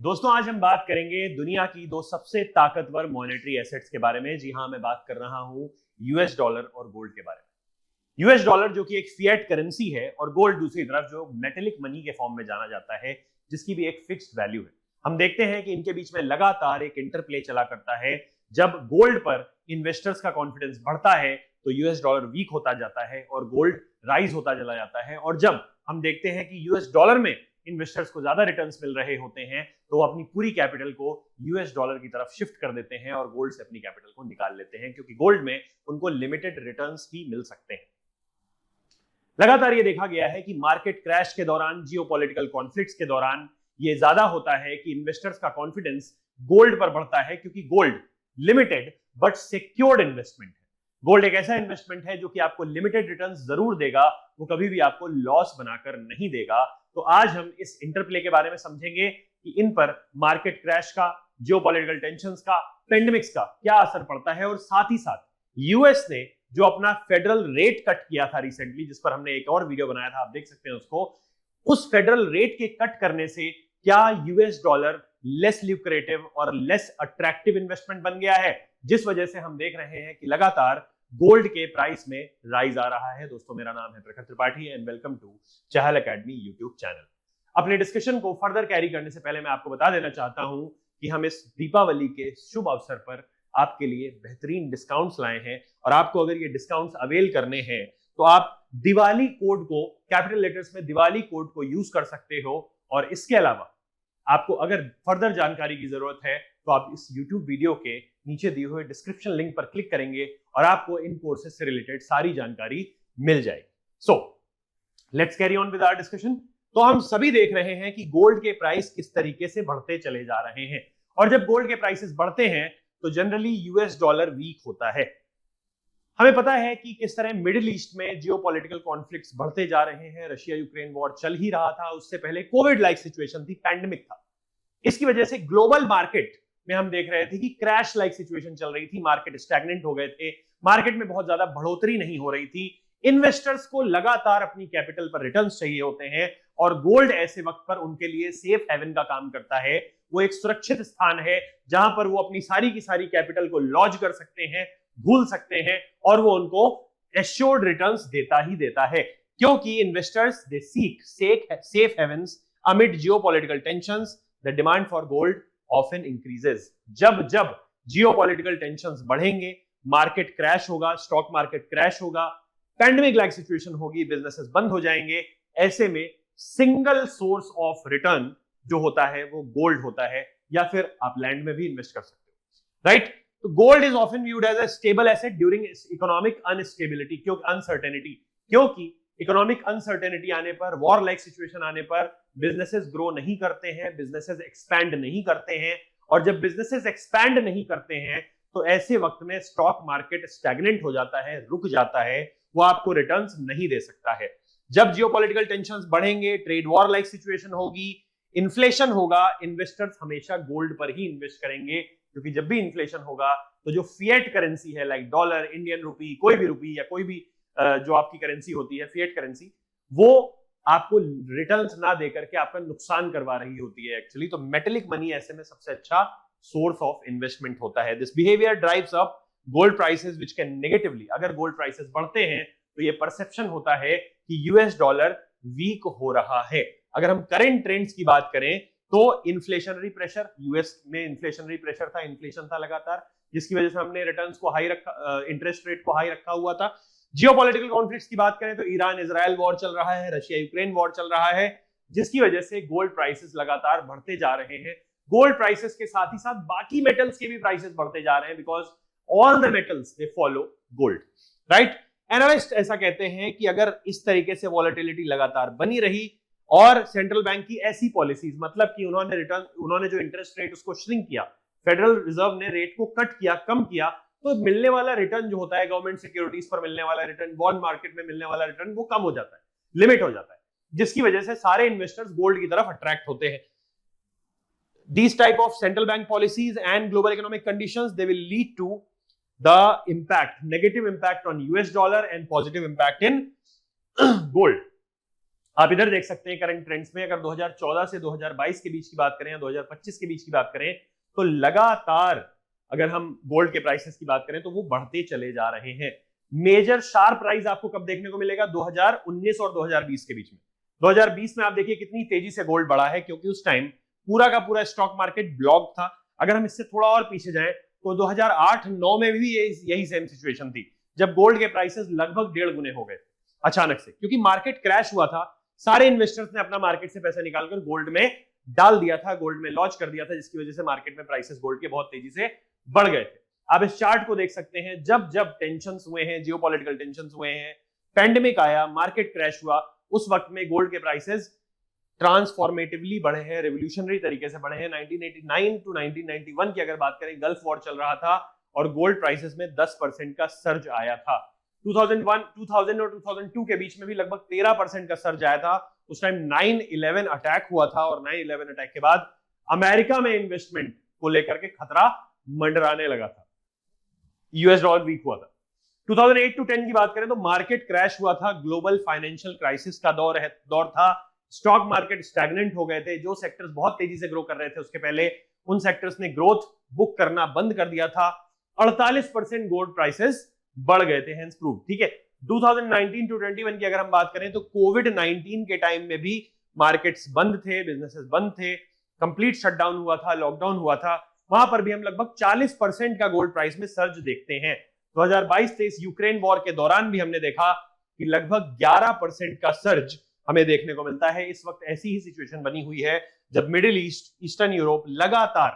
दोस्तों, आज हम बात करेंगे दुनिया की दो सबसे ताकतवर मॉनेटरी एसेट्स के बारे में। जी हां, मैं बात कर रहा हूं यूएस डॉलर और गोल्ड के बारे में। यूएस डॉलर जो कि एक फिएट करेंसी है और गोल्ड दूसरी तरफ जो मेटेलिक मनी के फॉर्म में जाना जाता है, जिसकी भी एक फिक्स्ड वैल्यू है। हम देखते हैं कि इनके बीच में लगातार एक इंटरप्ले चला करता है। जब गोल्ड पर इन्वेस्टर्स का कॉन्फिडेंस बढ़ता है तो यूएस डॉलर वीक होता जाता है और गोल्ड राइज होता चला जाता है। और जब हम देखते हैं कि यूएस डॉलर में इन्वेस्टर्स को ज्यादा रिटर्न्स मिल रहे होते हैं तो वो अपनी पूरी कैपिटल को यूएस डॉलर की तरफ शिफ्ट कर देते हैं और गोल्ड से अपनी कैपिटल को निकाल लेते हैं, क्योंकि गोल्ड में उनको लिमिटेड रिटर्न्स ही मिल सकते हैं। लगातार ये देखा गया है कि मार्केट क्रैश के दौरान, जियोपॉलिटिकल कॉन्फ्लिक्ट्स के दौरान ये ज्यादा होता है कि इन्वेस्टर्स का कॉन्फिडेंस गोल्ड पर बढ़ता है, क्योंकि gold limited but secured investment है। गोल्ड एक ऐसा इन्वेस्टमेंट है जो कि आपको लिमिटेड रिटर्न्स जरूर देगा, वो कभी भी आपको लॉस बनाकर नहीं देगा। तो आज हम इस इंटरप्ले के बारे में समझेंगे कि इन पर मार्केट क्रैश का, जियोपॉलिटिकल टेंशंस का, पेंडेमिक्स का क्या असर पड़ता है। और साथ ही साथ यूएस ने जो अपना फेडरल रेट कट किया था रिसेंटली, जिस पर हमने एक और वीडियो बनाया था, आप देख सकते हैं उसको, उस फेडरल रेट के कट करने से क्या यूएस डॉलर लेस ल्यूक्रेटिव और लेस अट्रैक्टिव इन्वेस्टमेंट बन गया है, जिस वजह से हम देख रहे हैं कि लगातार गोल्ड के प्राइस में राइज आ रहा है। दोस्तों, मेरा नाम है Prakhar Tripathi and welcome to Chahal academy YouTube channel. अपने डिस्कशन को फर्दर कैरी करने से पहले मैं आपको बता देना चाहता हूं कि हम इस दीपावली के शुभ अवसर पर आपके लिए बेहतरीन डिस्काउंट्स लाए हैं। और आपको अगर ये डिस्काउंट्स अवेल करने हैं तो आप दिवाली कोड को, कैपिटल लेटर्स में दिवाली कोड को यूज कर सकते हो। और इसके अलावा आपको अगर फर्दर जानकारी की जरूरत है तो आप इस YouTube वीडियो के नीचे दिए हुए डिस्क्रिप्शन लिंक पर क्लिक करेंगे और आपको इन कोर्सेज से रिलेटेड सारी जानकारी मिल जाएगी। So let's carry on with our discussion. तो हम सभी देख रहे हैं कि गोल्ड के प्राइस किस तरीके से बढ़ते चले जा रहे हैं, और जब गोल्ड के प्राइसेस बढ़ते हैं तो जनरली यूएस डॉलर वीक होता है। हमें पता है कि किस तरह मिडिल ईस्ट में जियोपॉलिटिकल कॉन्फ्लिक्ट्स बढ़ते जा रहे हैं। रशिया यूक्रेन वॉर चल ही रहा था, उससे पहले कोविड लाइक सिचुएशन थी, पैंडेमिक था। इसकी वजह से ग्लोबल मार्केट में हम देख रहे थे कि क्रैश लाइक सिचुएशन चल रही थी, मार्केट स्टैग्नेंट हो गए थे, मार्केट में बहुत ज्यादा बढ़ोतरी नहीं हो रही थी। इन्वेस्टर्स को लगातार अपनी कैपिटल पर रिटर्न्स चाहिए होते हैं और गोल्ड ऐसे वक्त पर उनके लिए सेफ हेवन का काम करता है। वो एक सुरक्षित स्थान है जहां पर वो अपनी सारी की सारी कैपिटल को लॉज कर सकते हैं, भूल सकते हैं, और वो उनको एश्योर्ड रिटर्न्स देता ही देता है, क्योंकि investors they seek safe havens amid geopolitical tensions. The demand for gold often increases. जब जब जियोपॉलिटिकल टेंशंस बढ़ेंगे, मार्केट क्रैश होगा, स्टॉक मार्केट क्रैश होगा, पैंडेमिक लाइक सिचुएशन होगी, बिजनेसेस बंद हो जाएंगे, ऐसे में सिंगल सोर्स ऑफ रिटर्न जो होता है वो गोल्ड होता है, या फिर आप लैंड में भी इन्वेस्ट कर सकते हो, राइट। तो gold is often viewed as a stable asset during economic unstability, क्योंकि इकोनॉमिक अनसर्टेनिटी आने पर, वॉर लाइक सिचुएशन आने पर बिजनेसेस ग्रो नहीं करते हैं, बिजनेसेस एक्सपैंड नहीं करते हैं। और जब बिजनेसेस एक्सपैंड नहीं करते हैं तो ऐसे वक्त में स्टॉक मार्केट स्टैग्नेंट हो जाता है, रुक जाता है, वो आपको रिटर्न्स नहीं दे सकता है। जब जियोपॉलिटिकल टेंशंस बढ़ेंगे, ट्रेड वॉर लाइक सिचुएशन होगी, इन्फ्लेशन होगा, इन्वेस्टर्स हमेशा गोल्ड पर ही इन्वेस्ट करेंगे, क्योंकि जब भी इन्फ्लेशन होगा तो जो फिएट करेंसी है, लाइक डॉलर, इंडियन रूपी, कोई भी रूपी या कोई भी जो आपकी करेंसी होती है, फिएट करेंसी, वो आपको रिटर्न्स ना देकर के आपका नुकसान करवा रही होती है एक्चुअली। तो मेटेलिक मनी ऐसे में सबसे अच्छा सोर्स ऑफ इन्वेस्टमेंट होता है। This behaviour drives up gold prices which can negatively, अगर गोल्ड प्राइसेस बढ़ते हैं तो ये परसेप्शन होता है कि यूएस डॉलर वीक हो रहा है। अगर हम करंट ट्रेंड्स की बात करें तो इन्फ्लेशनरी प्रेशर, यूएस में इन्फ्लेशनरी प्रेशर था, इन्फ्लेशन था लगातार, जिसकी वजह से हमने रिटर्न्स को हाई रखा, इंटरेस्ट रेट को हाई रखा हुआ था। जियोपॉलिटिकल कॉन्फ्लिक्ट्स की बात करें तो ईरान इजराइल वॉर चल रहा है, रशिया यूक्रेन वॉर चल रहा है, जिसकी वजह से गोल्ड प्राइसेस लगातार बढ़ते जा रहे हैं। गोल्ड प्राइसेस के साथ ही साथ बाकी मेटल्स के भी प्राइसेस बढ़ते जा रहे हैं, because all the metals they follow gold, right. Analyst ऐसा कहते हैं कि अगर इस तरीके से वॉलेटिलिटी लगातार बनी रही और सेंट्रल बैंक की ऐसी पॉलिसीज, मतलब कि उन्होंने जो इंटरेस्ट रेट उसको श्रिंक किया, फेडरल रिजर्व ने रेट को कट किया, कम किया, तो मिलने वाला रिटर्न जो होता है, गवर्नमेंट सिक्योरिटीज पर मिलने वाला रिटर्न, बॉन्ड मार्केट में मिलने वाला रिटर्न, वो कम हो जाता है, लिमिट हो जाता है, जिसकी वजह से सारे इन्वेस्टर्स गोल्ड की तरफ अट्रैक्ट होते हैं। These type of central bank policies and global economic conditions, they will lead to the negative impact on US dollar and positive impact in gold. आप इधर देख सकते हैं करंट ट्रेंड्स में, अगर 2014 से 2022 के बीच की बात करें या 2025 के बीच की बात करें तो लगातार अगर हम गोल्ड के प्राइसेस की बात करें तो वो बढ़ते चले जा रहे हैं। मेजर शार्प राइज आपको कब देखने को मिलेगा? 2019 और 2020 के बीच में। 2020 में आप देखिए कितनी तेजी से गोल्ड बढ़ा है, क्योंकि उस टाइम पूरा का पूरा स्टॉक मार्केट ब्लॉक था। अगर हम इससे थोड़ा और पीछे जाएं तो 2008-9 में भी यही सेम सिचुएशन थी, जब गोल्ड के प्राइसेस लगभग 1.5 गुने हो गए अचानक से, क्योंकि मार्केट क्रैश हुआ था। सारे इन्वेस्टर्स ने अपना मार्केट से पैसा निकालकर गोल्ड में डाल दिया था, गोल्ड में लॉन्च कर दिया था, जिसकी वजह से मार्केट में प्राइसेस गोल्ड के बहुत तेजी से बढ़ गए थे। आप इस चार्ट को देख सकते हैं, जब जब टेंशंस हुए हैं, जियोपॉलिटिकल टेंशंस हुए हैं, पैंडेमिक आया, मार्केट क्रैश हुआ, उस वक्त में गोल्ड के प्राइसेस ट्रांसफॉर्मेटिवली बढ़े हैं, रेवोल्यूशनरी तरीके से बढ़े हैं। 1989 टू 1991 की अगर बात करें, गल्फ वॉर चल रहा था और गोल्ड प्राइसेस में 10% का सर्ज आया था। 2001, 2000 और 2002 के बीच में भी लगभग 13% का सर्ज आया था। उस टाइम 9/11 अटैक हुआ था और 9/11 अटैक के बाद अमेरिका में इन्वेस्टमेंट को लेकर के खतरा मंडराने लगा था, यूएस डॉलर वीक हुआ था। 2008 टू 10 की बात करें तो मार्केट क्रैश हुआ था, ग्लोबल फाइनेंशियल क्राइसिस का दौर था, स्टॉक मार्केट स्टैग्नेंट हो गए थे। जो सेक्टर्स बहुत तेजी से ग्रो कर रहे थे उसके पहले उन सेक्टर्स ने ग्रोथ बुक करना बंद कर दिया था। 48% गोल्ड प्राइसेस बढ़ गए थे, हेंस प्रूव। ठीक है, 2019 टू 21 की अगर हम बात करें तो कोविड-19 के टाइम में भी मार्केट्स बंद थे, बिजनेसेस बंद थे, कंप्लीट शटडाउन हुआ था, लॉकडाउन हुआ था, वहां पर भी हम लगभग 40% का गोल्ड प्राइस में सर्ज देखते हैं। 2022-23 यूक्रेन वॉर के दौरान भी हमने देखा कि लगभग 11% का सर्ज हमें देखने को मिलता है। इस वक्त ऐसी ही सिचुएशन बनी हुई है जब मिडिल ईस्ट, ईस्टर्न यूरोप लगातार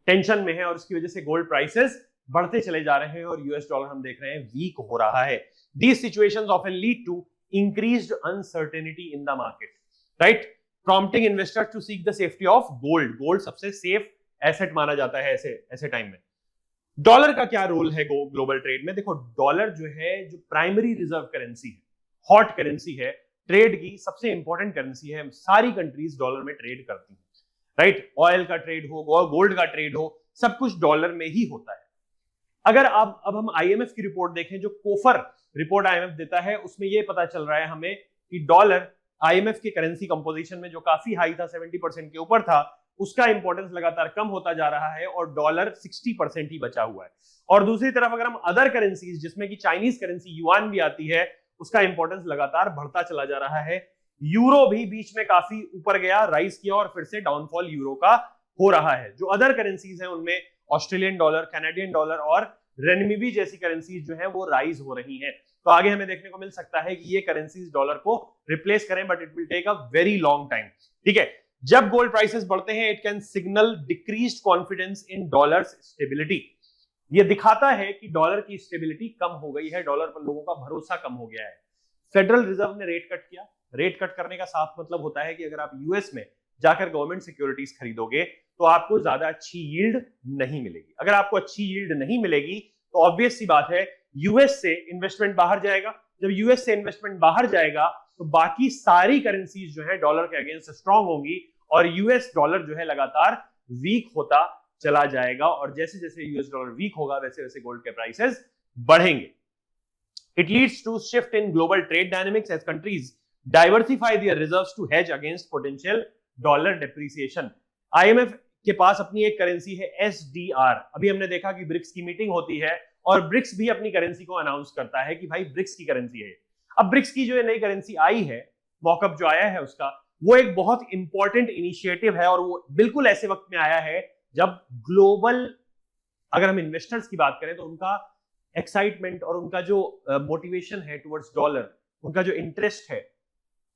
टेंशन में है और उसकी वजह से गोल्ड प्राइसेस बढ़ते चले जा रहे हैं और यूएस डॉलर हम देख रहे हैं वीक हो रहा है। These situations often lead to increased uncertainty in the market, right? Prompting investors to seek the safety of gold. Gold सबसे सेफ एसेट माना जाता है ऐसे टाइम में। डॉलर का क्या रोल है ग्लोबल ट्रेड में? देखो, डॉलर जो है, जो प्राइमरी रिजर्व करेंसी है, हॉट करेंसी है, ट्रेड की सबसे इंपॉर्टेंट करेंसी है। सारी कंट्रीज डॉलर में ट्रेड करती हैं, राइट? ऑयल का ट्रेड हो, गोल्ड का ट्रेड हो, सब कुछ डॉलर में ही होता है। अगर अब हम आईएमएफ की रिपोर्ट देखें, जो कोफर रिपोर्ट आईएमएफ देता है, उसमें यह पता चल रहा है हमें कि डॉलर आईएमएफ की करेंसी कंपोजिशन में जो काफी हाई था, 70% के ऊपर था, उसका इंपॉर्टेंस लगातार कम होता जा रहा है और डॉलर 60% ही बचा हुआ है। और दूसरी तरफ अगर हम अदर करेंसीज, जिसमें कि चाइनीज करेंसी युआन भी आती है, उसका इंपॉर्टेंस लगातार बढ़ता चला जा रहा है। यूरो भी बीच में काफी ऊपर गया, राइज किया और फिर से डाउनफॉल यूरो का हो रहा है। जो अदर करेंसीज हैं उनमें ऑस्ट्रेलियन डॉलर, कैनेडियन डॉलर और रेनमिबी जैसी करेंसीज जो है वो राइज हो रही हैं। तो आगे हमें देखने को मिल सकता है कि ये करेंसीज डॉलर को रिप्लेस करें, but it will take a very long time. ठीक है, जब गोल्ड प्राइसेस बढ़ते हैं, it can signal decreased confidence in dollar's stability. ये दिखाता है कि डॉलर की स्टेबिलिटी कम हो गई है, डॉलर पर लोगों का भरोसा कम हो गया है। फेडरल रिजर्व ने रेट कट किया। रेट कट करने का साफ मतलब होता है कि अगर आप यूएस में जाकर गवर्नमेंट सिक्योरिटीज खरीदोगे तो आपको ज्यादा अच्छी यील्ड नहीं मिलेगी। अगर आपको अच्छी यील्ड नहीं मिलेगी तो ऑब्वियस सी बात है यूएस से इन्वेस्टमेंट बाहर जाएगा। जब यूएस से इन्वेस्टमेंट बाहर जाएगा तो बाकी सारी करेंसीज जो है डॉलर के अगेंस्ट स्ट्रांग होंगी और यूएस डॉलर जो है लगातार वीक होता चला जाएगा। और जैसे जैसे यूएस डॉलर वीक होगा वैसे वैसे गोल्ड के प्राइसेस बढ़ेंगे। It leads to shift in global trade dynamics as countries diversify their reserves to hedge against potential dollar depreciation. IMF के पास अपनी एक करेंसी है SDR। अभी हमने देखा कि ब्रिक्स की मीटिंग होती है और ब्रिक्स भी अपनी करेंसी को अनाउंस करता है कि भाई ब्रिक्स की करेंसी है। अब ब्रिक्स की जो नई करेंसी आई है, मॉकअप जो आया है उसका, वो एक बहुत इंपॉर्टेंट इनिशिएटिव है और वो बिल्कुल ऐसे वक्त में आया है जब ग्लोबल, अगर हम इन्वेस्टर्स की बात करें तो उनका एक्साइटमेंट और उनका जो मोटिवेशन है टुवर्ड्स डॉलर, उनका जो इंटरेस्ट है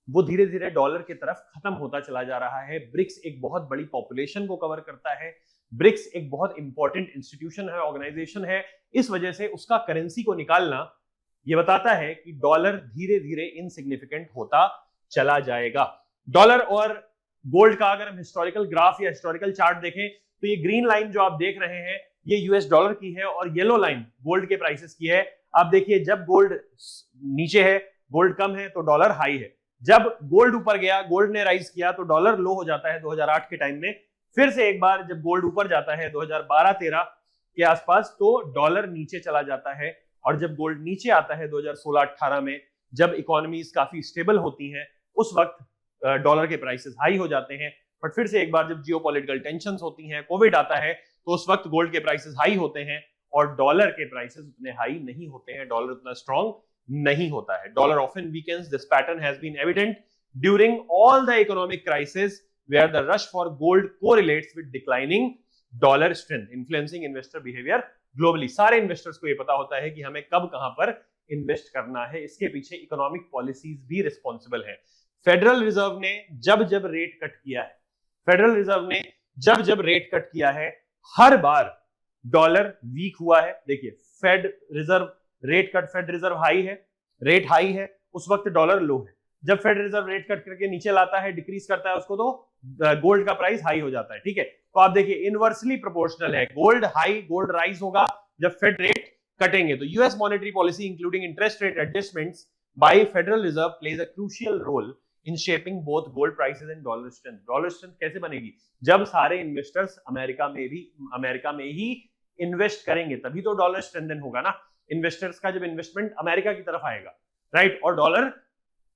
वो धीरे धीरे डॉलर की तरफ खत्म होता चला जा रहा है। ब्रिक्स एक बहुत बड़ी पॉपुलेशन को कवर करता है, ब्रिक्स एक बहुत इंपॉर्टेंट इंस्टीट्यूशन है, ऑर्गेनाइजेशन है। इस वजह से उसका करेंसी को निकालना ये बताता है कि डॉलर धीरे धीरे इनसिग्निफिकेंट होता चला जाएगा। डॉलर और गोल्ड का अगर हम हिस्टोरिकल ग्राफ या हिस्टोरिकल चार्ट देखें तो ये ग्रीन लाइन जो आप देख रहे हैं ये यूएस डॉलर की है और येलो लाइन गोल्ड के प्राइसेस की है। आप देखिए, जब गोल्ड नीचे है, गोल्ड कम है तो डॉलर हाई है। जब गोल्ड ऊपर गया, गोल्ड ने राइज किया तो डॉलर लो हो जाता है 2008 के टाइम में। फिर से एक बार जब गोल्ड ऊपर जाता है 2012-13 के आसपास तो डॉलर नीचे चला जाता है और जब गोल्ड नीचे आता है 2016-18 में जब इकोनॉमीज काफी स्टेबल होती हैं उस वक्त डॉलर के प्राइसेस हाई हो जाते हैं। बट फिर से एक बार जब जियोपॉलिटिकल टेंशंस होती हैं, कोविड आता है, तो उस वक्त गोल्ड के प्राइसेस हाई होते हैं और डॉलर के प्राइसेस उतने हाई नहीं होते हैं, डॉलर उतना स्ट्रांग नहीं होता है। Dollar often weakens. This pattern has been evident during all the economic crisis where the rush for gold correlates with declining dollar strength, influencing investor behavior globally। सारे investors को ये पता होता है कि हमें कब कहां पर इन्वेस्ट करना है, इसके पीछे इकोनॉमिक पॉलिसीज भी रिस्पॉन्सिबल है। फेडरल रिजर्व ने जब जब रेट कट किया है, फेडरल रिजर्व ने जब जब रेट कट किया है, हर बार डॉलर वीक हुआ है। देखिए Fed reserve rate cut, Fed reserve high है, रेट हाई है, उस वक्त डॉलर लो है। जब फेड रिजर्व रेट कट करके नीचे लाता है, डिक्रीज करता है उसको, तो गोल्ड का प्राइस हाई हो जाता है। ठीक है, तो आप देखिए इनवर्सली प्रोपोर्शनल है, गोल्ड हाई गोल्ड राइज होगा जब फेड रेट कटेंगे। तो US monetary policy including interest rate adjustments by federal reserve plays a crucial role in shaping both gold prices and dollar strength. Dollar strength कैसे बनेगी? जब सारे investors America में ही invest करेंगे तभी तो डॉलर स्ट्रेंथन होगा ना। इन्वेस्टर्स का जब इन्वेस्टमेंट अमेरिका की तरफ आएगा, राइट, और डॉलर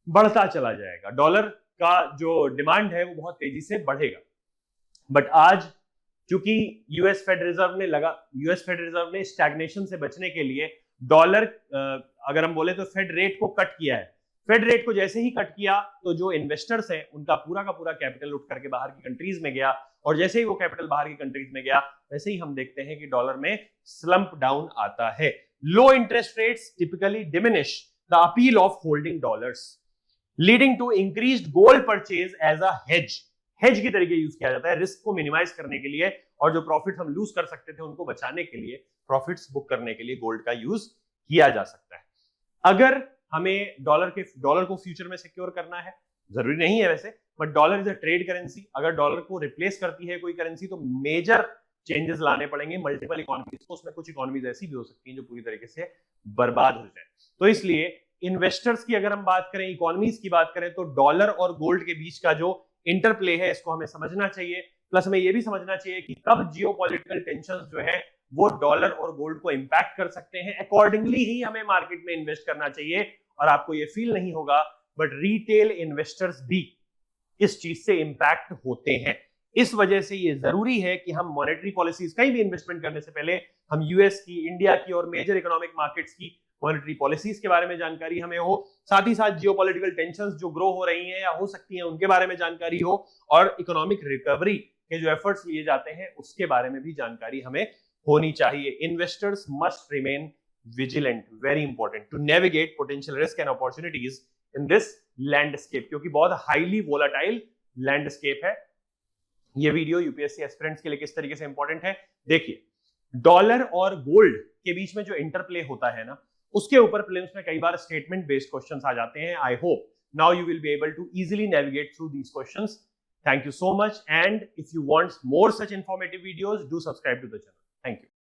बढ़ता चला जाएगा, डॉलर का जो डिमांड है वो बहुत तेजी से बढ़ेगा। बट आज चूंकि यूएस फेड रिजर्व ने स्टैग्नेशन से बचने के लिए डॉलर, अगर हम बोले तो फेड रेट को कट किया है। फेड रेट को जैसे ही कट किया तो जो इन्वेस्टर्स हैं उनका पूरा का पूरा कैपिटल उठ करके बाहर की कंट्रीज में गया, और जैसे ही वो कैपिटल बाहर की कंट्रीज में गया वैसे ही हम देखते हैं कि डॉलर में स्लंप डाउन आता है। Low interest rates typically diminish the appeal of holding dollars, leading to increased gold purchase as a hedge की तरीके यूज किया जाता है रिस्क को मिनिमाइज करने के लिए, और जो प्रॉफिट हम लूज कर सकते थे उनको बचाने के लिए, प्रॉफिट्स बुक करने के लिए गोल्ड का यूज किया जा सकता है। अगर हमें डॉलर को फ्यूचर में सिक्योर करना है, जरूरी नहीं है वैसे, but dollar is a trade currency, अगर डॉलर को रिप्लेस करती है कोई करेंसी तो मेजर चेंजेस लाने पड़ेंगे मल्टीपल इकोनॉमीज को। उसमें कुछ इकोनॉमीज ऐसी भी हो सकती हैं जो पूरी तरीके से बर्बाद हो जाए। तो इसलिए इन्वेस्टर्स की अगर हम बात करें, इकोनॉमीज की बात करें, तो डॉलर और गोल्ड के बीच का जो इंटरप्ले है इसको हमें समझना चाहिए। प्लस हमें यह भी समझना चाहिए कि कब जियोपॉलिटिकल टेंशंस जो है वो डॉलर और गोल्ड को इंपैक्ट कर सकते हैं। अकॉर्डिंगली ही हमें मार्केट में इन्वेस्ट करना चाहिए। और आपको ये फील नहीं होगा बट रिटेल इन्वेस्टर्स भी इस चीज से इंपैक्ट होते हैं। इस वजह से ये जरूरी है कि हम मॉनेटरी पॉलिसीज, कहीं भी इन्वेस्टमेंट करने से पहले हम यूएस की, इंडिया की और मेजर इकोनॉमिक मार्केट्स की मॉनेटरी पॉलिसीज के बारे में जानकारी हमें हो, साथ ही साथ जियोपॉलिटिकल टेंशंस जो ग्रो हो रही हैं या हो सकती हैं उनके बारे में जानकारी हो, और इकोनॉमिक रिकवरी के जो एफर्ट्स लिए जाते हैं उसके बारे में भी जानकारी हमें होनी चाहिए। Investors must remain vigilant, very important, to navigate potential risk and opportunities in this landscape, क्योंकि बहुत हाईली वोलाटाइल लैंडस्केप है। ये वीडियो यूपीएससी एस्पिरेंट्स के लिए किस तरीके से इंपॉर्टेंट है देखिए। डॉलर और गोल्ड के बीच में जो इंटरप्ले होता है ना, उसके ऊपर प्रीलिम्स में कई बार स्टेटमेंट बेस्ड क्वेश्चंस आ जाते हैं। I hope now you will be able to easily navigate through these questions. Thank you so much, and if you want more such informative videos, do subscribe to the channel. Thank you.